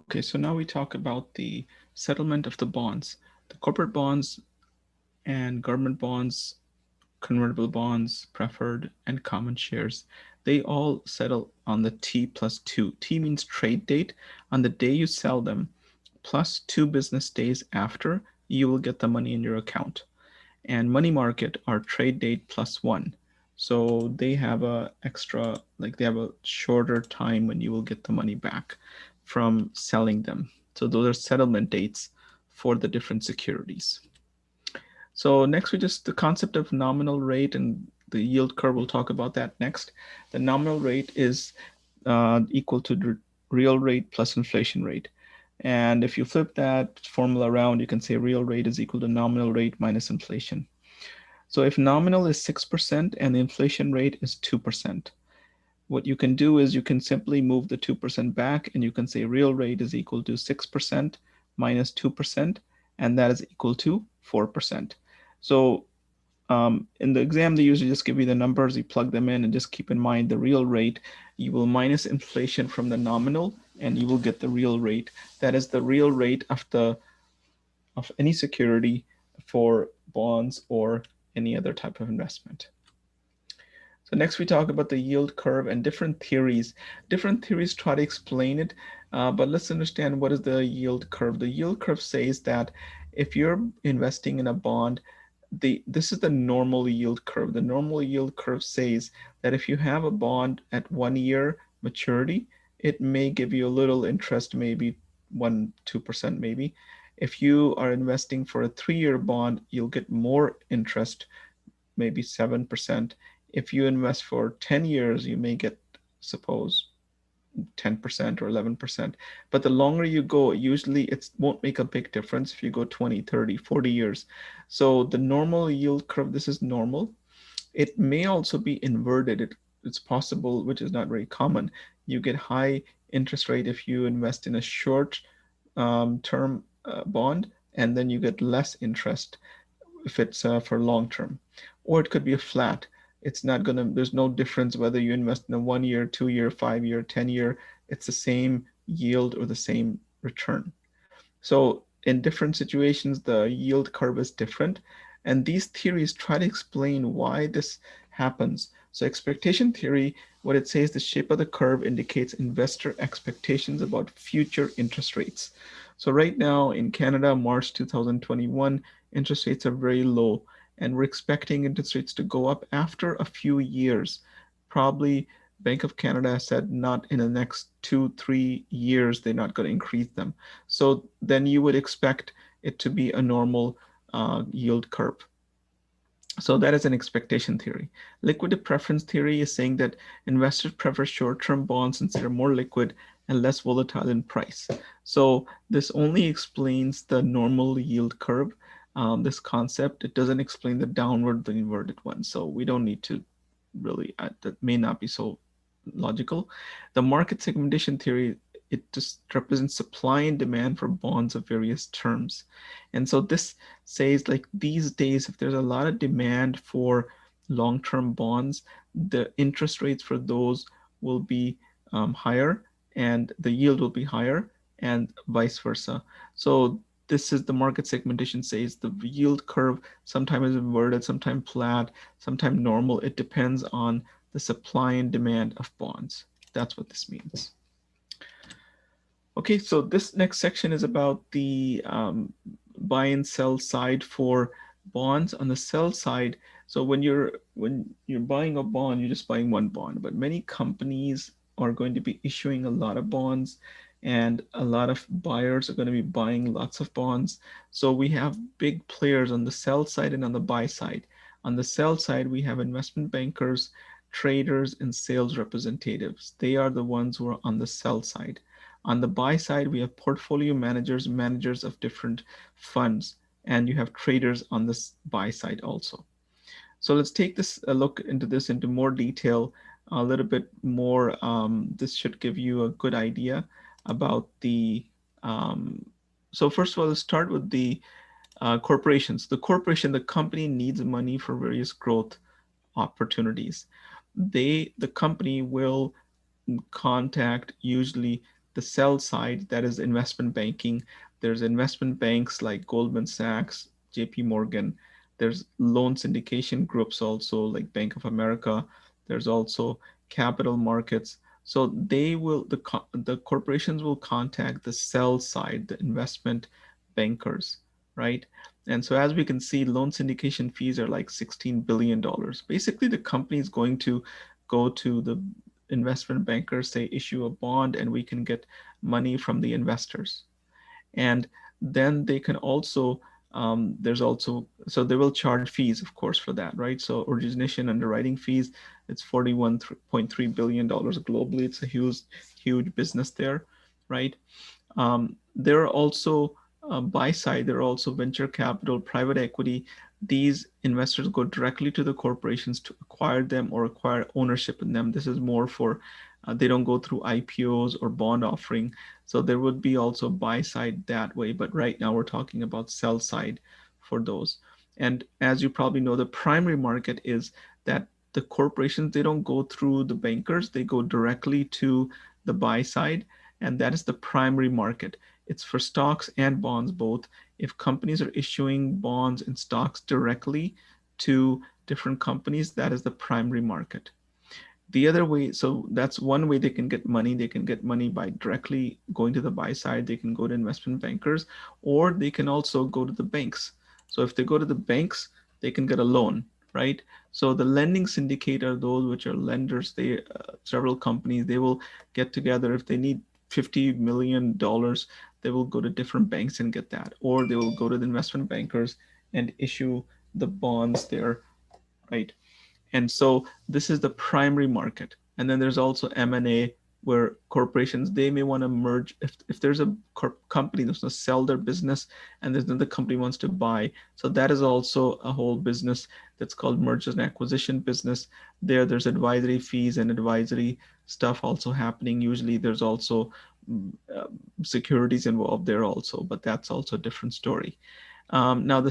Okay, so now we talk about the settlement of the bonds. The corporate bonds and government bonds, convertible bonds, preferred, and common shares, they all settle on the T plus 2. T means trade date. On the day you sell them, plus 2 business days after, you will get the money in your account. And money market are trade date plus 1. So they have a extra, like they have a shorter time when you will get the money back from selling them. So those are settlement dates for the different securities. So next we just the concept of nominal rate and the yield curve. We'll talk about that next. The nominal rate is equal to the real rate plus inflation rate. And if you flip that formula around, you can say real rate is equal to nominal rate minus inflation. So if nominal is 6% and the inflation rate is 2%, what you can do is you can simply move the 2% back and you can say real rate is equal to 6% minus 2%, and that is equal to 4%. So in the exam, they usually just give you the numbers, you plug them in, and just keep in mind the real rate. You will minus inflation from the nominal, and you will get the real rate. That is the real rate of any security for bonds or any other type of investment. So next we talk about the yield curve and different theories. Different theories try to explain it, but let's understand what is the yield curve. The yield curve says that if you're investing in a bond, this is the normal yield curve. The normal yield curve says that if you have a bond at 1 year maturity, it may give you a little interest, maybe 2% maybe. If you are investing for a 3 year bond, you'll get more interest, maybe 7%. If you invest for 10 years, you may get, suppose, 10% or 11%. But the longer you go, usually it won't make a big difference if you go 20, 30, 40 years. So the normal yield curve, this is normal. It may also be inverted. It's possible, which is not very common. You get high interest rate if you invest in a short term bond, and then you get less interest if it's for long term. Or it could be a flat. It's not gonna, there's no difference whether you invest in a 1 year, 2 year, 5 year, 10 year, it's the same yield or the same return. So in different situations, the yield curve is different. And these theories try to explain why this happens. So expectation theory, what it says, the shape of the curve indicates investor expectations about future interest rates. So right now in Canada, March 2021, interest rates are very low, and we're expecting interest rates to go up after a few years. Probably Bank of Canada said not in the next 2-3 years, they're not going to increase them. So then you would expect it to be a normal yield curve. So that is an expectation theory. Liquidity preference theory is saying that investors prefer short-term bonds since they're more liquid and less volatile in price. So this only explains the normal yield curve, this concept. It doesn't explain the downward, the inverted one. So we don't need to really, that may not be so logical. The market segmentation theory, it just represents supply and demand for bonds of various terms. And so this says, like, these days, if there's a lot of demand for long-term bonds, the interest rates for those will be higher and the yield will be higher, and vice versa. So this is the market segmentation says the yield curve sometimes is inverted, sometimes flat, sometimes normal. It depends on the supply and demand of bonds. That's what this means. Okay, so this next section is about the buy and sell side for bonds. On the sell side, so when you're buying a bond, you're just buying one bond, but many companies are going to be issuing a lot of bonds, and a lot of buyers are going to be buying lots of bonds. So we have big players on the sell side and on the buy side. On the sell side, we have investment bankers, traders, and sales representatives. They are the ones who are on the sell side. On the buy side, we have portfolio managers, managers of different funds, and you have traders on the buy side also. So let's take this a look into this into more detail, a little bit more. This should give you a good idea about the, so first of all, let's start with the corporations. The corporation, the company needs money for various growth opportunities. The company will contact usually the sell side, that is investment banking. There's investment banks like Goldman Sachs, JP Morgan. There's loan syndication groups also like Bank of America. There's also capital markets. So they will, the corporations will contact the sell side, the investment bankers, right? And so as we can see, loan syndication fees are like $16 billion. Basically, the company is going to go to the investment bankers, say issue a bond, and we can get money from the investors. And then they can also, there's also, so they will charge fees, of course, for that, right? So origination underwriting fees, it's $41.3 billion globally. It's a huge business there, right? There are also buy side, there are also venture capital, private equity. These investors go directly to the corporations to acquire them or acquire ownership in them. This is more for, they don't go through IPOs or bond offering. So there would be also buy side that way. But right now we're talking about sell side for those. And as you probably know, the primary market is that the corporations, they don't go through the bankers, they go directly to the buy side, and that is the primary market. It's for stocks and bonds both. If companies are issuing bonds and stocks directly to different companies, that is the primary market. The other way, so that's one way they can get money. They can get money by directly going to the buy side. They can go to investment bankers, or they can also go to the banks. So if they go to the banks, they can get a loan, right? So the lending syndicate are those which are lenders. They several companies, they will get together. If they need $50 million, they will go to different banks and get that, or they will go to the investment bankers and issue the bonds there, right? And so this is the primary market. And then there's also M&A, where corporations, they may want to merge. If there's a company that's going to sell their business and there's another company wants to buy, so that is also a whole business that's called mergers and acquisition business. There's advisory fees and advisory stuff also happening. Usually there's also uh, securities involved there also, but that's also a different story. Now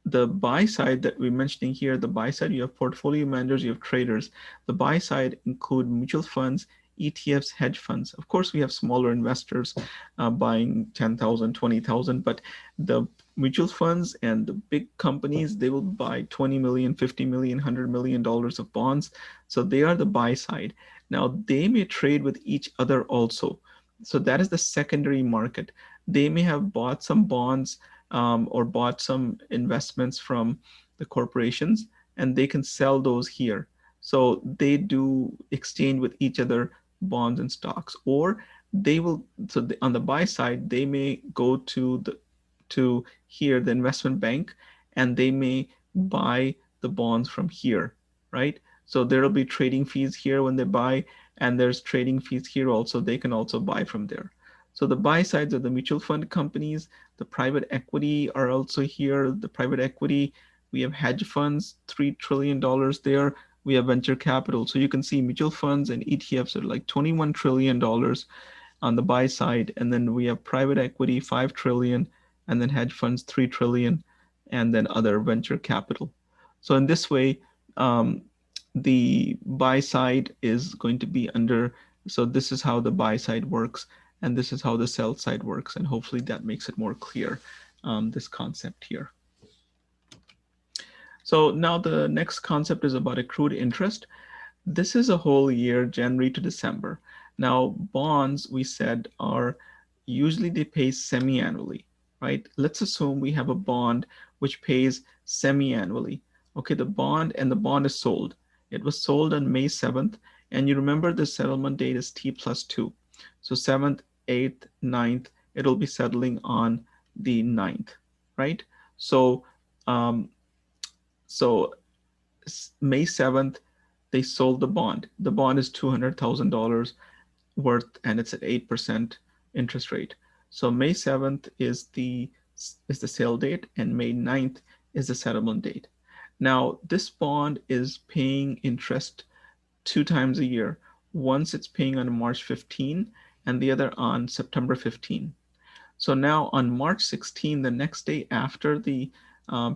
the buy side that we're mentioning here, the buy side, you have portfolio managers, you have traders. The buy side include mutual funds, ETFs, hedge funds. Of course, we have smaller investors buying 10,000, 20,000, but the mutual funds and the big companies, they will buy 20 million, 50 million, $100 million of bonds. So they are the buy side. Now they may trade with each other also. So that is the secondary market. They may have bought some bonds or bought some investments from the corporations, and they can sell those here. So they do exchange with each other bonds and stocks, or they will. So on the buy side, they may go to here the investment bank, and they may buy the bonds from here, right? So there will be trading fees here when they buy, and there's trading fees here also. They can also buy from there. So the buy sides are the mutual fund companies, the private equity are also here. The private equity, we have hedge funds, $3 trillion there. We have venture capital. So you can see mutual funds and ETFs are like $21 trillion on the buy side. And then we have private equity, 5 trillion, and then hedge funds, 3 trillion, and then other venture capital. So in this way, the buy side is going to be under, so this is how the buy side works, and this is how the sell side works. And hopefully that makes it more clear, this concept here. So now the next concept is about accrued interest. This is a whole year, January to December. Now, bonds, we said, are usually they pay semi-annually, right? Let's assume we have a bond which pays semi-annually. Okay, the bond is sold. It was sold on May 7th, and you remember the settlement date is T+2. So 7th, 8th, 9th, it'll be settling on the 9th, right? So, um, so May 7th, they sold the bond. The bond is $200,000 worth, and it's at 8% interest rate. So May 7th is the sale date, and May 9th is the settlement date. Now, this bond is paying interest 2 times a year. Once it's paying on March 15 and the other on September 15. So now on March 16, the next day after the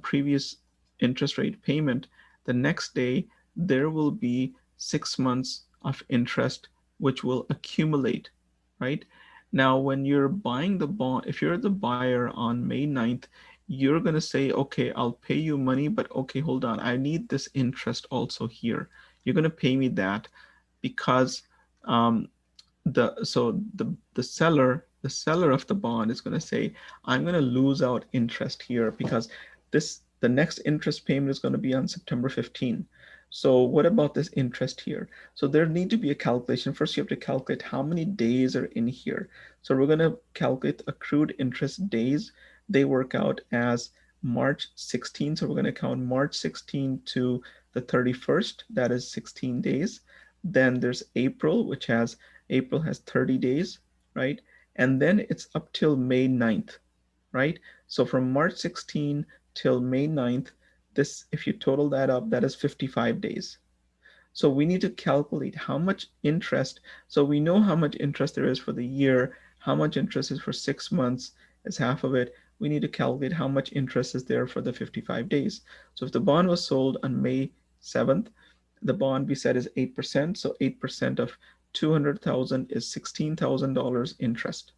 previous interest rate payment, the next day there will be 6 months of interest which will accumulate, right? Now, when you're buying the bond, if you're the buyer on May 9th, you're going to say, okay, I'll pay you money, but okay, hold on. I need this interest also here. You're going to pay me that because um, the seller of the bond is going to say, I'm going to lose out interest here because the next interest payment is going to be on September 15. So what about this interest here? So there need to be a calculation. First, you have to calculate how many days are in here. So we're going to calculate accrued interest days. They work out as March 16. So we're going to count March 16 to the 31st. That is 16 days. Then there's April has 30 days, right? And then it's up till May 9th, right? So from March 16 till May 9th, this, if you total that up, that is 55 days. So we need to calculate how much interest. So we know how much interest there is for the year, how much interest is for 6 months is half of it. We need to calculate how much interest is there for the 55 days. So if the bond was sold on May 7th, the bond we said is 8%. So 8% of 200,000 is $16,000 interest.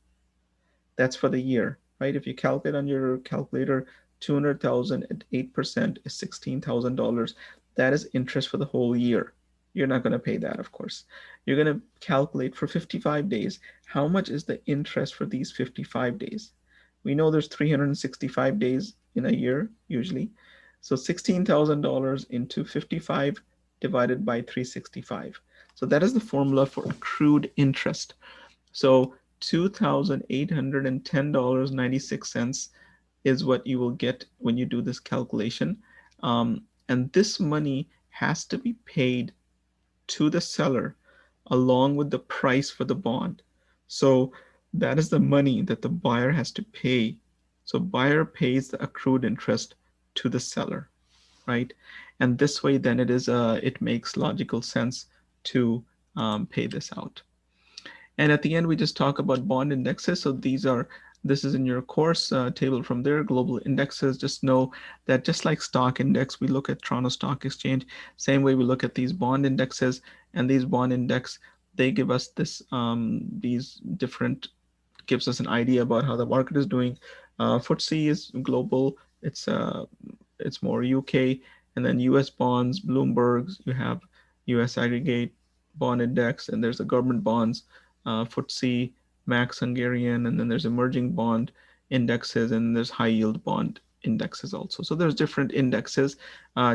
That's for the year, right? If you calculate on your calculator, 200,000 at 8% is $16,000. That is interest for the whole year. You're not going to pay that, of course. You're going to calculate for 55 days. How much is the interest for these 55 days? We know there's 365 days in a year, usually. So $16,000 into 55 divided by 365. So that is the formula for accrued interest. So $2,810.96 is what you will get when you do this calculation. And this money has to be paid to the seller along with the price for the bond. So that is the money that the buyer has to pay. So buyer pays the accrued interest to the seller, right? And this way, then it makes logical sense to pay this out. And at the end, we just talk about bond indexes. So this is in your course table from there, global indexes. Just know that just like stock index, we look at Toronto Stock Exchange, same way we look at these bond indexes, and these bond index, they give us these different, gives us an idea about how the market is doing. FTSE is global. It's more UK, and then US bonds, Bloomberg's, you have US aggregate bond index, and there's the government bonds, FTSE, Max Hungarian, and then there's emerging bond indexes, and there's high yield bond indexes also. So there's different indexes.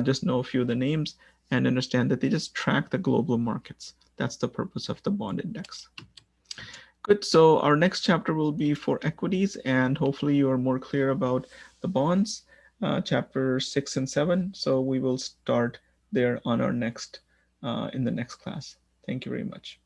Just know a few of the names and understand that they just track the global markets. That's the purpose of the bond index. Good. So our next chapter will be for equities, and hopefully you are more clear about the bonds, chapter 6 and 7. So we will start there on our next in the next class. Thank you very much.